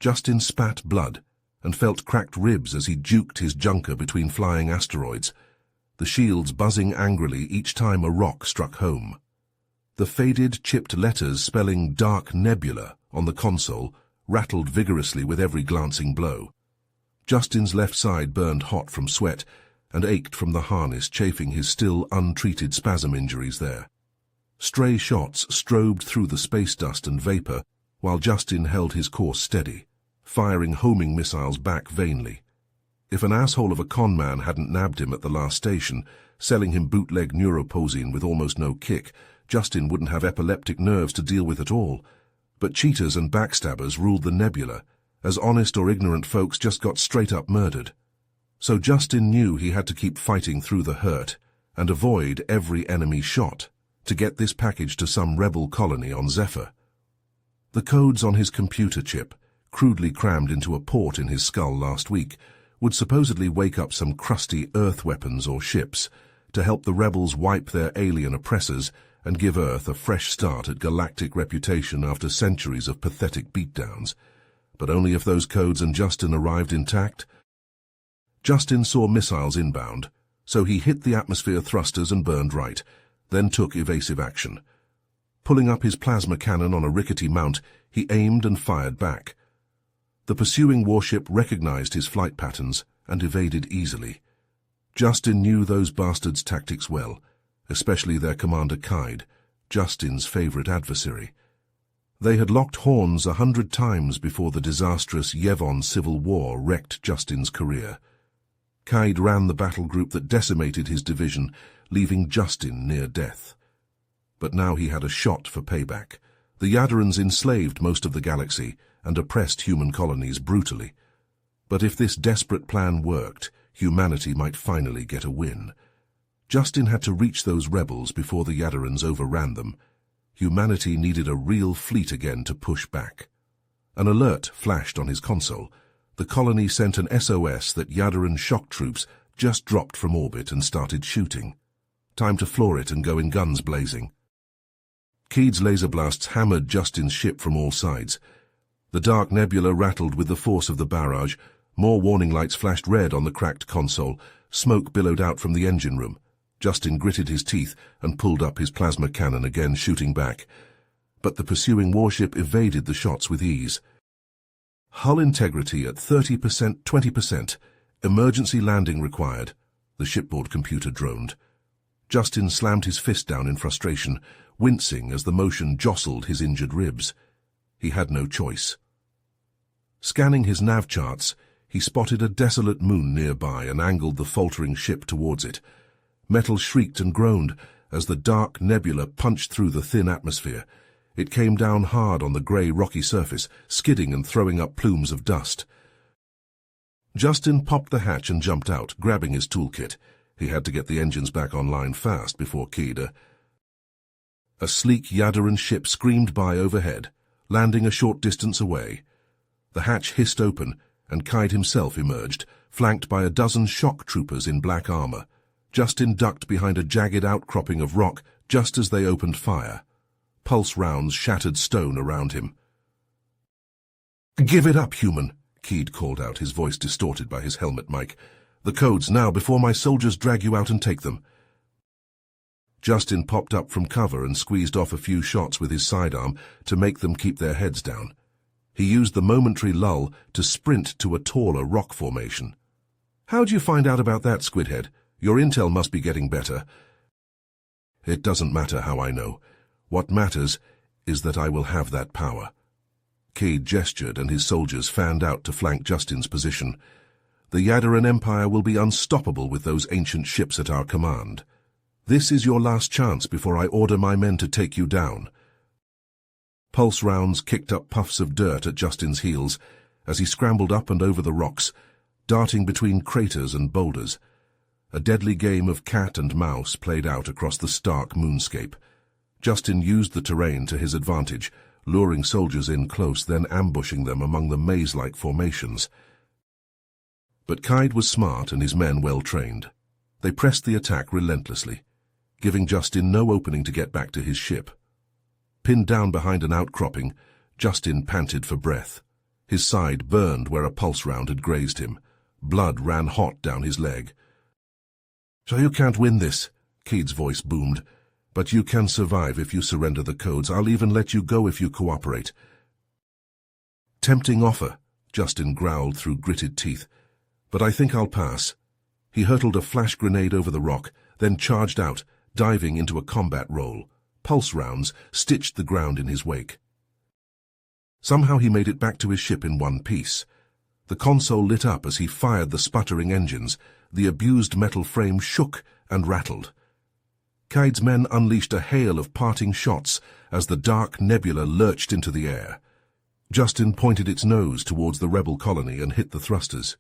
Justin spat blood and felt cracked ribs as he juked his junker between flying asteroids, the shields buzzing angrily each time a rock struck home. The faded, chipped letters spelling Dark Nebula on the console rattled vigorously with every glancing blow. Justin's left side burned hot from sweat and ached from the harness chafing his still untreated spasm injuries there. Stray shots strobed through the space dust and vapor while Justin held his course steady, firing homing missiles back vainly. If an asshole of a con man hadn't nabbed him at the last station, selling him bootleg neuroposine with almost no kick, Justin wouldn't have epileptic nerves to deal with at all. But cheaters and backstabbers ruled the nebula, as honest or ignorant folks just got straight-up murdered. So Justin knew he had to keep fighting through the hurt and avoid every enemy shot to get this package to some rebel colony on Zephyr. The codes on his computer chip, crudely crammed into a port in his skull last week, would supposedly wake up some crusty Earth weapons or ships to help the rebels wipe their alien oppressors and give Earth a fresh start at galactic reputation after centuries of pathetic beatdowns. But only if those codes and Justin arrived intact. Justin saw missiles inbound, so he hit the atmosphere thrusters and burned right, then took evasive action. Pulling up his plasma cannon on a rickety mount, he aimed and fired back. The pursuing warship recognized his flight patterns and evaded easily. Justin knew those bastards' tactics well, especially their commander Kaid, Justin's favorite adversary. They had locked horns 100 times before the disastrous Yevon civil war wrecked Justin's career. Kaid ran the battle group that decimated his division, leaving Justin near death. But now he had a shot for payback. The Yadarans enslaved most of the galaxy and oppressed human colonies brutally. But if this desperate plan worked, humanity might finally get a win. Justin had to reach those rebels before the Yadarans overran them. Humanity needed a real fleet again to push back. An alert flashed on his console. The colony sent an SOS that Yadaran shock troops just dropped from orbit and started shooting. Time to floor it and go in guns blazing. Kaid's laser blasts hammered Justin's ship from all sides. The dark nebula rattled with the force of the barrage. More warning lights flashed red on the cracked console. Smoke billowed out from the engine room. Justin gritted his teeth and pulled up his plasma cannon again, shooting back. But the pursuing warship evaded the shots with ease. Hull integrity at 30%, 20%. Emergency landing required. The shipboard computer droned. Justin slammed his fist down in frustration, wincing as the motion jostled his injured ribs. He had no choice. Scanning his nav charts, he spotted a desolate moon nearby and angled the faltering ship towards it. Metal shrieked and groaned as the dark nebula punched through the thin atmosphere. It came down hard on the grey rocky surface, skidding and throwing up plumes of dust. Justin popped the hatch and jumped out, grabbing his toolkit. He had to get the engines back online fast before Kaid. A sleek Yadaran ship screamed by overhead, landing a short distance away. The hatch hissed open, and Kaid himself emerged, flanked by a dozen shock troopers in black armor. Justin ducked behind a jagged outcropping of rock just as they opened fire. Pulse rounds shattered stone around him. "Give it up, human," Kaid called out, his voice distorted by his helmet mic. "The codes now before my soldiers drag you out and take them." Justin popped up from cover and squeezed off a few shots with his sidearm to make them keep their heads down. He used the momentary lull to sprint to a taller rock formation. "How'd you find out about that, Squidhead? Your intel must be getting better." "It doesn't matter how I know. What matters is that I will have that power." Kaid gestured and his soldiers fanned out to flank Justin's position. "The Yadaran Empire will be unstoppable with those ancient ships at our command. This is your last chance before I order my men to take you down." Pulse rounds kicked up puffs of dirt at Justin's heels as he scrambled up and over the rocks, darting between craters and boulders. A deadly game of cat and mouse played out across the stark moonscape. Justin used the terrain to his advantage, luring soldiers in close, then ambushing them among the maze-like formations. But Kaid was smart and his men well-trained. They pressed the attack relentlessly, giving Justin no opening to get back to his ship. Pinned down behind an outcropping, Justin panted for breath. His side burned where a pulse round had grazed him. Blood ran hot down his leg. "So you can't win this," Keed's voice boomed. "But you can survive if you surrender the codes. I'll even let you go if you cooperate." "Tempting offer," Justin growled through gritted teeth. "But I think I'll pass." He hurtled a flash grenade over the rock, then charged out, diving into a combat roll. Pulse rounds stitched the ground in his wake. Somehow he made it back to his ship in one piece. The console lit up as he fired the sputtering engines. The abused metal frame shook and rattled. Kaid's men unleashed a hail of parting shots as the dark nebula lurched into the air. Justin pointed its nose towards the rebel colony and hit the thrusters.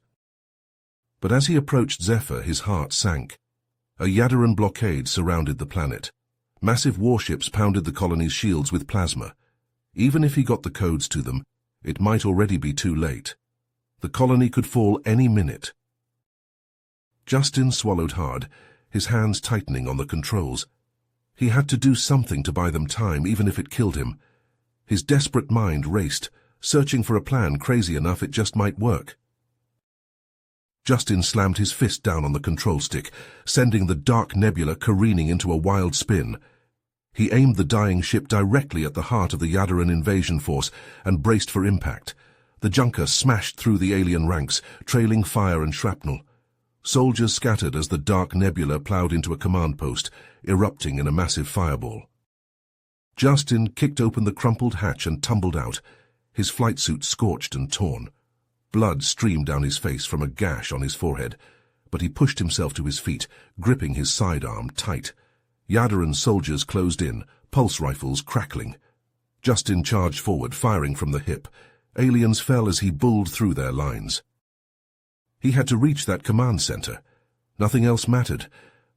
But as he approached Zephyr, his heart sank. A Yadaran blockade surrounded the planet. Massive warships pounded the colony's shields with plasma. Even if he got the codes to them, it might already be too late. The colony could fall any minute. Justin swallowed hard, his hands tightening on the controls. He had to do something to buy them time, even if it killed him. His desperate mind raced, searching for a plan crazy enough it just might work. Justin slammed his fist down on the control stick, sending the dark nebula careening into a wild spin. He aimed the dying ship directly at the heart of the Yadaran invasion force and braced for impact. The junker smashed through the alien ranks, trailing fire and shrapnel. Soldiers scattered as the dark nebula plowed into a command post, erupting in a massive fireball. Justin kicked open the crumpled hatch and tumbled out, his flight suit scorched and torn. Blood streamed down his face from a gash on his forehead, but he pushed himself to his feet, gripping his sidearm tight. Yadaran soldiers closed in, pulse rifles crackling. Justin charged forward, firing from the hip. Aliens fell as he bulled through their lines. He had to reach that command center. Nothing else mattered.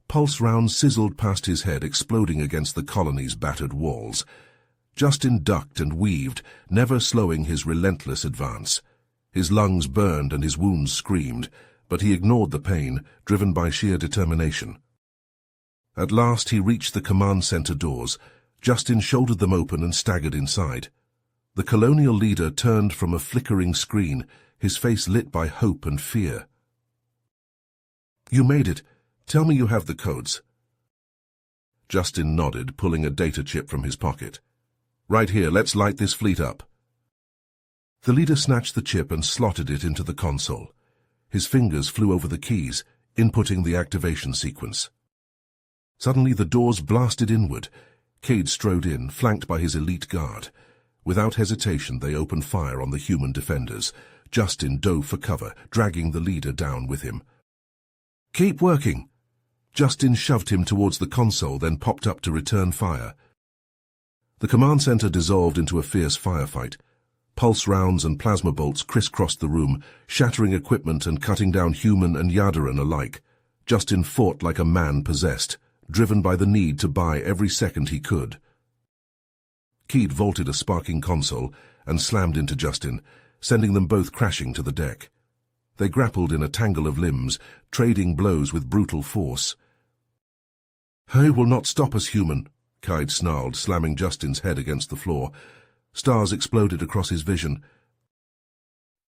Pulse rounds sizzled past his head, exploding against the colony's battered walls. Justin ducked and weaved, never slowing his relentless advance. His lungs burned and his wounds screamed, but he ignored the pain, driven by sheer determination. At last he reached the command center doors. Justin shouldered them open and staggered inside. The colonial leader turned from a flickering screen, his face lit by hope and fear. "You made it. Tell me you have the codes." Justin nodded, pulling a data chip from his pocket. "Right here, let's light this fleet up." The leader snatched the chip and slotted it into the console. His fingers flew over the keys, inputting the activation sequence. Suddenly the doors blasted inward. Cade strode in, flanked by his elite guard. Without hesitation, they opened fire on the human defenders. Justin dove for cover, dragging the leader down with him. "Keep working!" Justin shoved him towards the console, then popped up to return fire. The command center dissolved into a fierce firefight. Pulse rounds and plasma bolts crisscrossed the room, shattering equipment and cutting down human and Yadaran alike. Justin fought like a man possessed, driven by the need to buy every second he could. Keed vaulted a sparking console and slammed into Justin, sending them both crashing to the deck. They grappled in a tangle of limbs, trading blows with brutal force. "I will not stop us, human," Kaid snarled, slamming Justin's head against the floor. Stars exploded across his vision.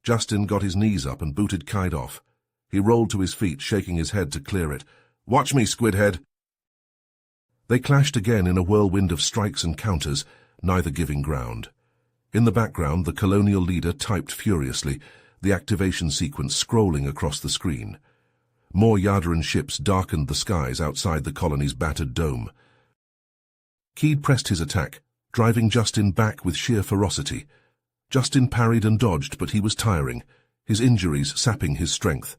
Justin got his knees up and booted Kaid off. He rolled to his feet, shaking his head to clear it. "Watch me, Squidhead!" They clashed again in a whirlwind of strikes and counters, neither giving ground. In the background, the colonial leader typed furiously, the activation sequence scrolling across the screen. More Yadaran ships darkened the skies outside the colony's battered dome. Keed pressed his attack, driving Justin back with sheer ferocity. Justin parried and dodged, but he was tiring, his injuries sapping his strength.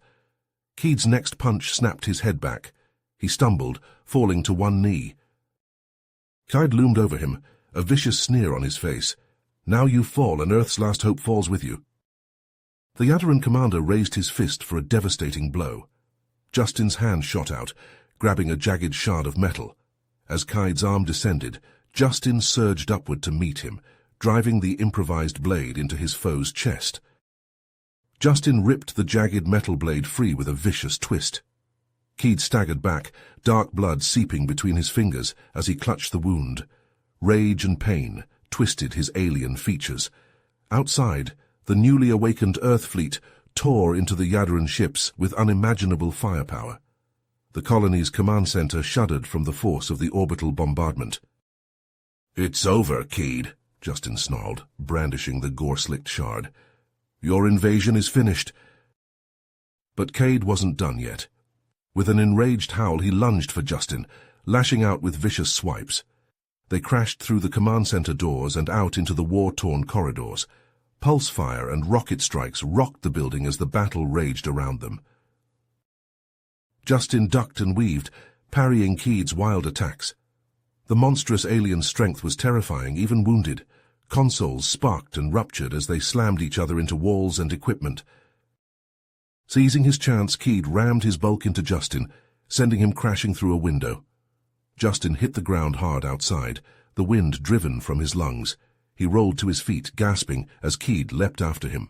Keed's next punch snapped his head back. He stumbled, falling to one knee. Kaid loomed over him, a vicious sneer on his face. "Now you fall, and Earth's last hope falls with you." The Yadaran commander raised his fist for a devastating blow. Justin's hand shot out, grabbing a jagged shard of metal. As Kaid's arm descended, Justin surged upward to meet him, driving the improvised blade into his foe's chest. Justin ripped the jagged metal blade free with a vicious twist. Keed staggered back, dark blood seeping between his fingers as he clutched the wound. Rage and pain twisted his alien features. Outside, The newly awakened Earth fleet tore into the Yadaran ships with unimaginable firepower. The colony's command center shuddered from the force of the orbital bombardment. "It's over, Keed," Justin snarled, brandishing the gore-slicked shard. "Your invasion is finished." But Cade wasn't done yet. With an enraged howl, he lunged for Justin, lashing out with vicious swipes. They crashed through the command center doors and out into the war-torn corridors. Pulse fire and rocket strikes rocked the building as the battle raged around them. Justin ducked and weaved, parrying Keed's wild attacks. The monstrous alien strength was terrifying, even wounded. Consoles sparked and ruptured as they slammed each other into walls and equipment. Seizing his chance, Keed rammed his bulk into Justin, sending him crashing through a window. Justin hit the ground hard outside, the wind driven from his lungs. He rolled to his feet, gasping, as Keed leapt after him.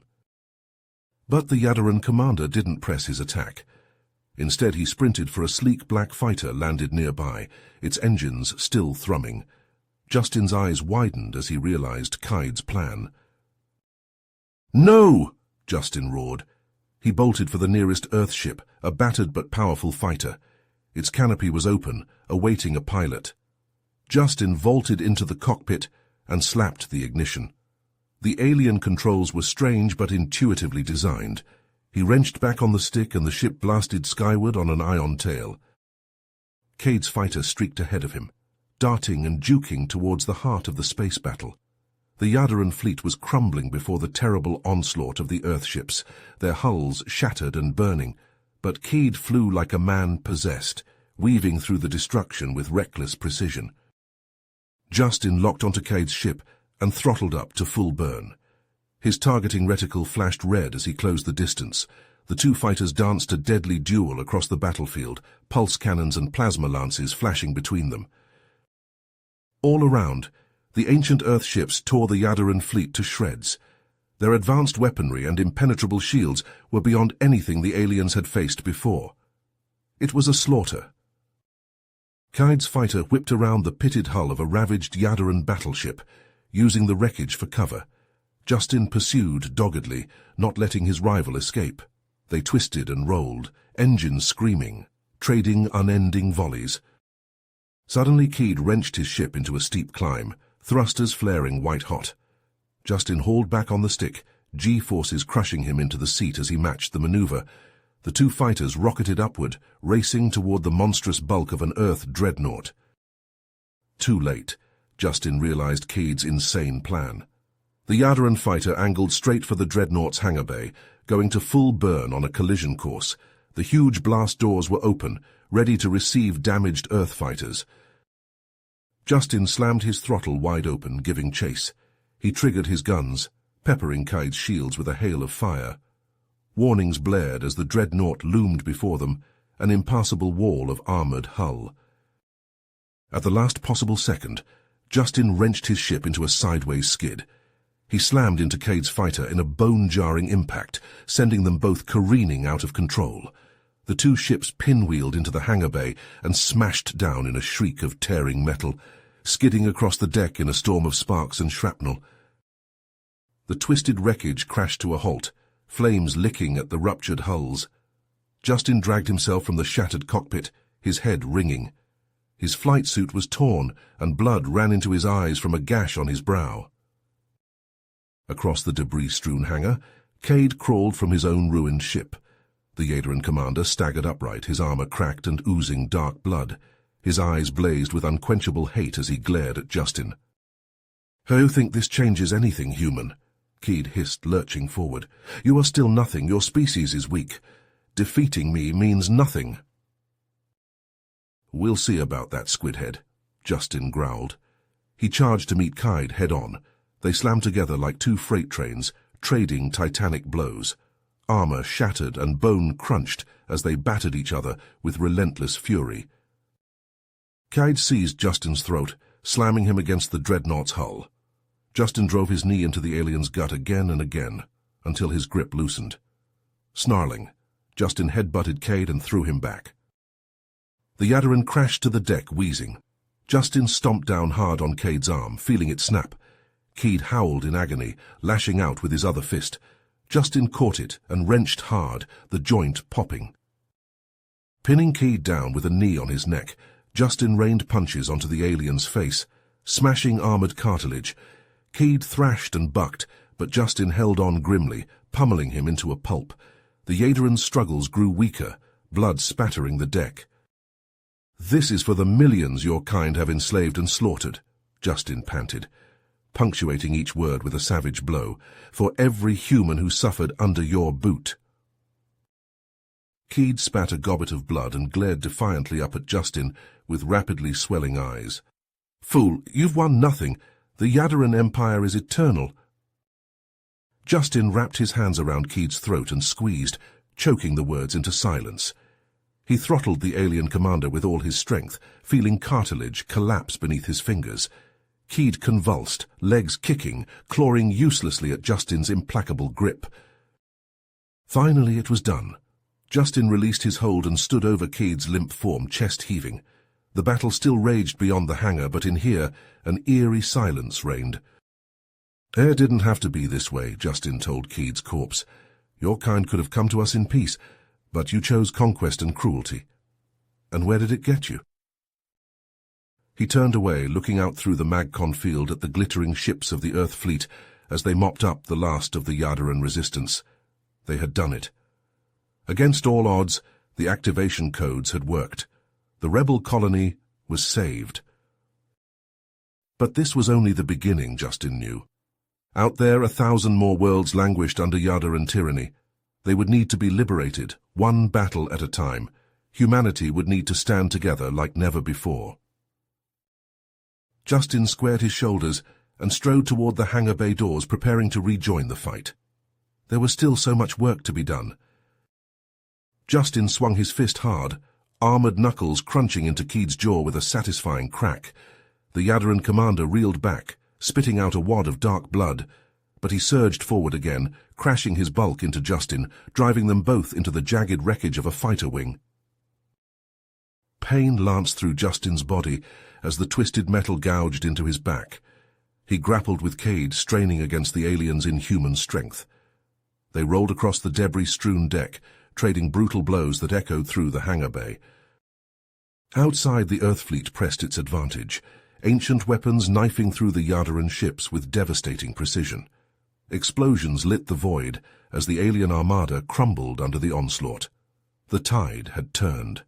But the Yadaran commander didn't press his attack. Instead, he sprinted for a sleek black fighter landed nearby, its engines still thrumming. Justin's eyes widened as he realized Keid's plan. "No!" Justin roared. He bolted for the nearest Earthship, a battered but powerful fighter. Its canopy was open, awaiting a pilot. Justin vaulted into the cockpit and slapped the ignition. The alien controls were strange but intuitively designed. He wrenched back on the stick and the ship blasted skyward on an ion tail. Cade's fighter streaked ahead of him, darting and juking towards the heart of the space battle. The Yadaran fleet was crumbling before the terrible onslaught of the Earthships, their hulls shattered and burning, but Cade flew like a man possessed, weaving through the destruction with reckless precision. Justin locked onto Cade's ship and throttled up to full burn. His targeting reticle flashed red as he closed the distance. The two fighters danced a deadly duel across the battlefield, pulse cannons and plasma lances flashing between them. All around, the ancient Earthships tore the Yadaran fleet to shreds. Their advanced weaponry and impenetrable shields were beyond anything the aliens had faced before. It was a slaughter. Cade's fighter whipped around the pitted hull of a ravaged Yadaran battleship, using the wreckage for cover. Justin pursued doggedly, not letting his rival escape. They twisted and rolled, engines screaming, trading unending volleys. Suddenly Cade wrenched his ship into a steep climb, thrusters flaring white-hot. Justin hauled back on the stick, G-forces crushing him into the seat as he matched the maneuver. The two fighters rocketed upward, racing toward the monstrous bulk of an Earth dreadnought. Too late, Justin realized Cade's insane plan. The Yadaran fighter angled straight for the dreadnought's hangar bay, going to full burn on a collision course. The huge blast doors were open, ready to receive damaged Earth fighters. Justin slammed his throttle wide open, giving chase. He triggered his guns, peppering Cade's shields with a hail of fire. Warnings blared as the dreadnought loomed before them, an impassable wall of armored hull. At the last possible second, Justin wrenched his ship into a sideways skid. He slammed into Cade's fighter in a bone-jarring impact, sending them both careening out of control. The two ships pinwheeled into the hangar bay and smashed down in a shriek of tearing metal, skidding across the deck in a storm of sparks and shrapnel. The twisted wreckage crashed to a halt, flames licking at the ruptured hulls. Justin dragged himself from the shattered cockpit, his head ringing. His flight suit was torn, and blood ran into his eyes from a gash on his brow. Across the debris-strewn hangar, Cade crawled from his own ruined ship. The Yadaran commander staggered upright, his armor cracked and oozing dark blood. His eyes blazed with unquenchable hate as he glared at Justin. "How you think this changes anything, human?" Cade hissed, lurching forward. "You are still nothing. Your species is weak. Defeating me means nothing." "We'll see about that, Squidhead," Justin growled. He charged to meet Cade head-on. They slammed together like two freight trains, trading titanic blows. Armor shattered and bone crunched as they battered each other with relentless fury. Cade seized Justin's throat, slamming him against the dreadnought's hull. Justin drove his knee into the alien's gut again and again, until his grip loosened. Snarling, Justin headbutted Cade and threw him back. The Yadaran crashed to the deck, wheezing. Justin stomped down hard on Cade's arm, feeling it snap. Keed howled in agony, lashing out with his other fist. Justin caught it and wrenched hard, the joint popping. Pinning Keed down with a knee on his neck, Justin rained punches onto the alien's face, smashing armored cartilage. Keed thrashed and bucked, but Justin held on grimly, pummeling him into a pulp. The Yadaran's struggles grew weaker, blood spattering the deck. "This is for the millions your kind have enslaved and slaughtered," Justin panted, punctuating each word with a savage blow, "for every human who suffered under your boot." Keed spat a gobbet of blood and glared defiantly up at Justin with rapidly swelling eyes. "Fool, you've won nothing. The Yadaran Empire is eternal." Justin wrapped his hands around Keed's throat and squeezed, choking the words into silence. He throttled the alien commander with all his strength, feeling cartilage collapse beneath his fingers. Keed convulsed, legs kicking, clawing uselessly at Justin's implacable grip. Finally it was done. Justin released his hold and stood over Keed's limp form, chest heaving. The battle still raged beyond the hangar, but in here an eerie silence reigned. "It didn't have to be this way," Justin told Keed's corpse. "Your kind could have come to us in peace, but you chose conquest and cruelty. And where did it get you?" He turned away, looking out through the Magcon field at the glittering ships of the Earth fleet as they mopped up the last of the Yadaran resistance. They had done it. Against all odds, the activation codes had worked. The rebel colony was saved. But this was only the beginning, Justin knew. Out there, 1,000 more worlds languished under Yadaran tyranny. They would need to be liberated, one battle at a time. Humanity would need to stand together like never before. Justin squared his shoulders and strode toward the hangar bay doors, preparing to rejoin the fight. There was still so much work to be done. Justin swung his fist hard, armored knuckles crunching into Keed's jaw with a satisfying crack. The Yadaran commander reeled back, spitting out a wad of dark blood, but he surged forward again, crashing his bulk into Justin, driving them both into the jagged wreckage of a fighter wing. Pain lanced through Justin's body as the twisted metal gouged into his back. He grappled with Keed, straining against the alien's inhuman strength. They rolled across the debris-strewn deck, trading brutal blows that echoed through the hangar bay. Outside, the Earth fleet pressed its advantage, ancient weapons knifing through the Yadaran ships with devastating precision. Explosions lit the void as the alien armada crumbled under the onslaught. The tide had turned.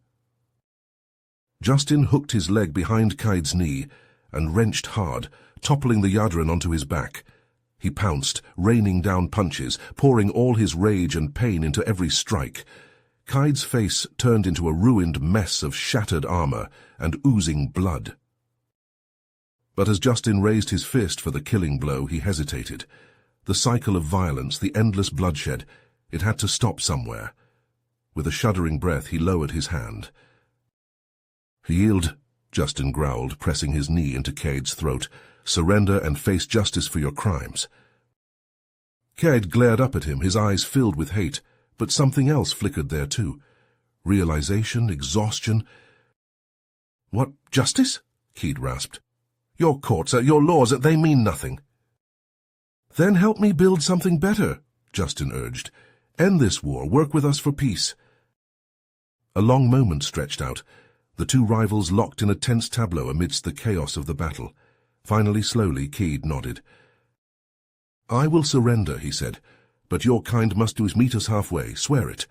Justin hooked his leg behind Keed's knee and wrenched hard, toppling the Yadaran onto his back. He pounced, raining down punches, pouring all his rage and pain into every strike. Keed's face turned into a ruined mess of shattered armor and oozing blood. But as Justin raised his fist for the killing blow, he hesitated. The cycle of violence, the endless bloodshed, it had to stop somewhere. With a shuddering breath, he lowered his hand. "Yield," Justin growled, pressing his knee into Keed's throat. "Surrender and face justice for your crimes." Keed glared up at him, his eyes filled with hate, but something else flickered there too. Realization, exhaustion. "What, justice?" Keed rasped. "Your courts, your laws, they mean nothing." "Then help me build something better," Justin urged. "End this war, work with us for peace." A long moment stretched out. The two rivals locked in a tense tableau amidst the chaos of the battle. Finally, slowly, Keed nodded. "I will surrender," he said, "but your kind must meet us halfway. Swear it."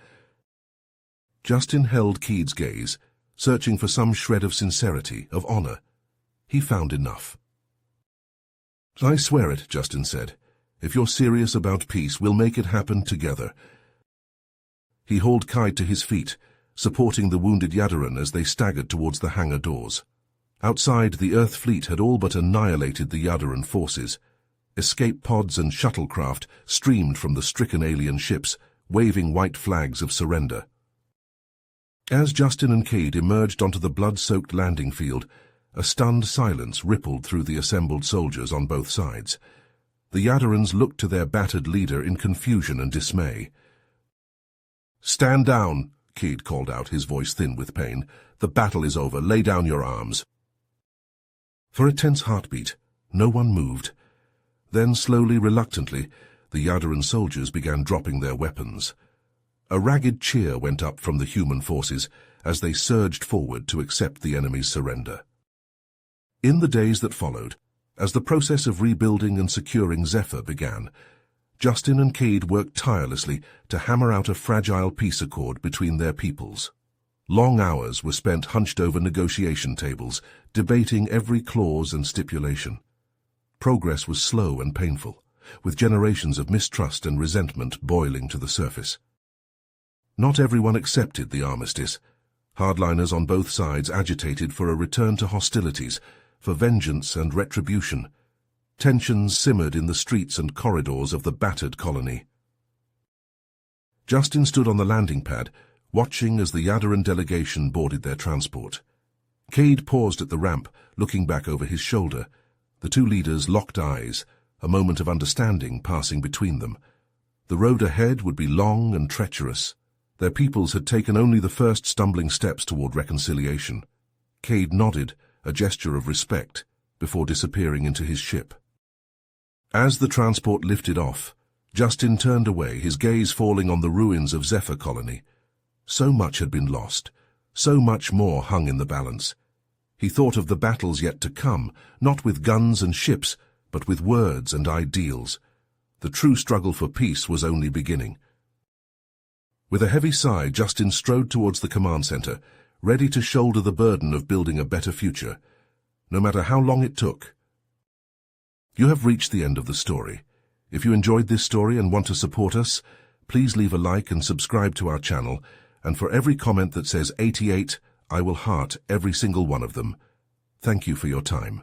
Justin held Keed's gaze, searching for some shred of sincerity, of honor. He found enough. "I swear it," Justin said. "If you're serious about peace, we'll make it happen together." He hauled Keed to his feet, supporting the wounded Yadaran as they staggered towards the hangar doors. Outside, the Earth fleet had all but annihilated the Yadaran forces. Escape pods and shuttlecraft streamed from the stricken alien ships, waving white flags of surrender. As Justin and Keed emerged onto the blood-soaked landing field, a stunned silence rippled through the assembled soldiers on both sides. The Yadarans looked to their battered leader in confusion and dismay. "Stand down," Keed called out, his voice thin with pain. "The battle is over. Lay down your arms." For a tense heartbeat, no one moved. Then, slowly, reluctantly, the Yadaran soldiers began dropping their weapons. A ragged cheer went up from the human forces as they surged forward to accept the enemy's surrender. In the days that followed, as the process of rebuilding and securing Zephyr began, Justin and Cade worked tirelessly to hammer out a fragile peace accord between their peoples. Long hours were spent hunched over negotiation tables, debating every clause and stipulation. Progress was slow and painful, with generations of mistrust and resentment boiling to the surface. Not everyone accepted the armistice. Hardliners on both sides agitated for a return to hostilities, for vengeance and retribution. Tensions simmered in the streets and corridors of the battered colony. Justin stood on the landing pad, watching as the Yadaran delegation boarded their transport. Cade paused at the ramp, looking back over his shoulder. The two leaders locked eyes, a moment of understanding passing between them. The road ahead would be long and treacherous. Their peoples had taken only the first stumbling steps toward reconciliation. Cade nodded, a gesture of respect, before disappearing into his ship. As the transport lifted off, Justin turned away, his gaze falling on the ruins of Zephyr Colony. So much had been lost, so much more hung in the balance. He thought of the battles yet to come, not with guns and ships, but with words and ideals. The true struggle for peace was only beginning. With a heavy sigh, Justin strode towards the command center, ready to shoulder the burden of building a better future, no matter how long it took. You have reached the end of the story. If you enjoyed this story and want to support us, please leave a like and subscribe to our channel, and for every comment that says 88, I will heart every single one of them. Thank you for your time.